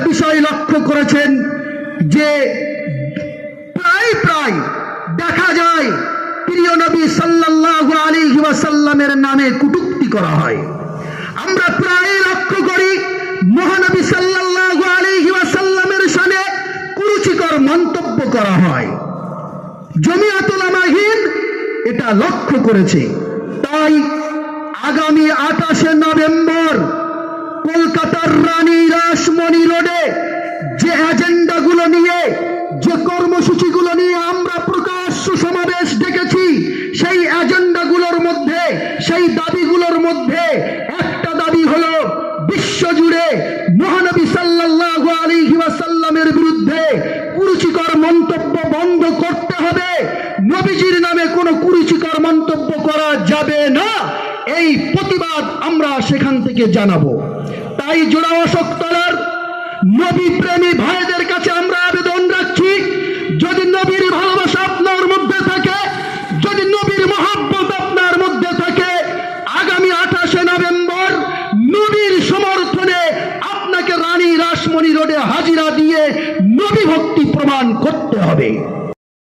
বিষয় লক্ষ্য করেছেন যে প্রায় দেখা যায় প্রিয় নবী সাল্লাল্লাহু আলাইহি ওয়াসাল্লামের নামে কটূক্তি করা হয়। আমরা প্রায় লক্ষ্য করি মহানবী সাল্লাল্লাহু আলাইহি ওয়াসাল্লামের শানে কুরুচিকর মন্তব্য করা হয়। জমিয়াতুল উলামা হিন্দ এটা লক্ষ্য করেছে। তাই আগামী 28শে নভেম্বর কলকাতার রানী রাসমণি রোডে যে এজেন্ডাগুলো নিয়ে, যে কর্মসূচিগুলো নিয়ে আমরা প্রকাশ্য সমাবেশ ডেকেছি, সেই এজেন্ডাগুলোর মধ্যে, সেই দাবিগুলোর মধ্যে একটা দাবি হলো বিশ্বজুড়ে মহানবী সাল্লাল্লাহু আলাইহি ওয়াসাল্লামের বিরুদ্ধে কুরুচিকর মন্তব্য বন্ধ করতে হবে। নবীজির নামে কোনো কুরুচিকর মন্তব্য করা যাবে না। এই প্রতিবাদ আমরা সেখান থেকে জানাবো। তাই জোড়াওয়া শক্তলার নবী প্রেমী ভাইদের কাছে আমরা আবেদন রাখছি, যদি নবীর ভালোবাসা আপনার মধ্যে থাকে, যদি নবীর মহব্বত আপনার মধ্যে থাকে, আগামী 28শে নভেম্বর নবীর সমর্থনে আপনাকে রানী রাসমণি রোডে হাজিরা দিয়ে নবী ভক্তি প্রমাণ করতে হবে।